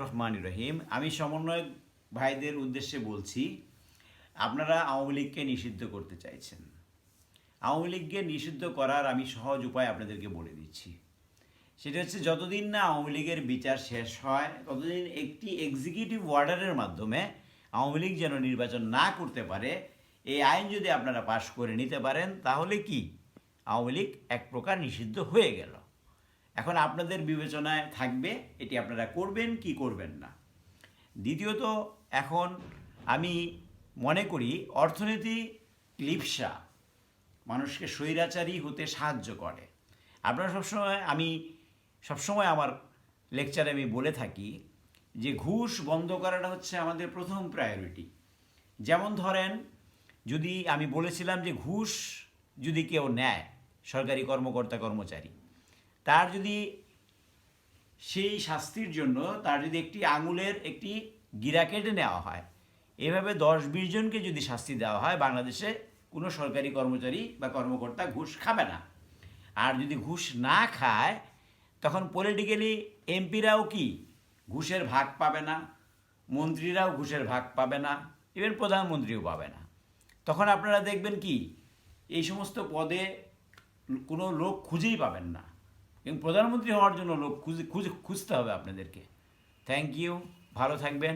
রহমান রহিম। আমি সমন্বয়ক ভাইদের উদ্দেশ্যে বলছি, আপনারা আওয়ামী লীগকে নিষিদ্ধ করতে চাইছেন। আওয়ামী লীগকে নিষিদ্ধ করার আমি সহজ উপায় আপনাদেরকে বলে দিচ্ছি। সেটা হচ্ছে, যতদিন না আওয়ামী লীগের বিচার শেষ হয় ততদিন একটি এক্সিকিউটিভ অর্ডারের মাধ্যমে আওয়ামী লীগ যেন নির্বাচন না করতে পারে, এই আইন যদি আপনারা পাশ করে নিতে পারেন তাহলে কি আওয়ামী লীগ এক প্রকার নিষিদ্ধ হয়ে গেল। এখন আপনাদের বিবেচনায় থাকবে এটি আপনারা করবেন কি করবেন না। দ্বিতীয়ত, এখন আমি মনে করি অর্থনীতি লিপ্সা মানুষকে স্বৈরাচারী হতে সাহায্য করে। আপনারা সবসময় আমার লেকচারে আমি বলে থাকি যে ঘুষ বন্ধ করাটা হচ্ছে আমাদের প্রথম প্রায়োরিটি। যেমন ধরেন, যদি আমি বলেছিলাম যে ঘুষ যদি কেউ নেয়, সরকারি কর্মকর্তা কর্মচারী, তার যদি সেই শাস্তির জন্য তার যদি একটি আঙুলের একটি গিরা কেটে নেওয়া হয়, এভাবে 10-20 জনকে যদি শাস্তি দেওয়া হয়, বাংলাদেশে কোনো সরকারি কর্মচারী বা কর্মকর্তা ঘুষ খাবে না। আর যদি ঘুষ না খায়, তখন পলিটিক্যালি এমপিরাও কি ঘুষের ভাগ পাবে না, মন্ত্রীরাও ঘুষের ভাগ পাবে না, ইভেন প্রধানমন্ত্রীও পাবে না। তখন আপনারা দেখবেন কি এই সমস্ত পদে কোনো লোক খুঁজেই পাবেন না, এবং প্রধানমন্ত্রী হওয়ার জন্য লোক খুঁজতে হবে আপনাদেরকে। থ্যাংক ইউ, ভালো থাকবেন।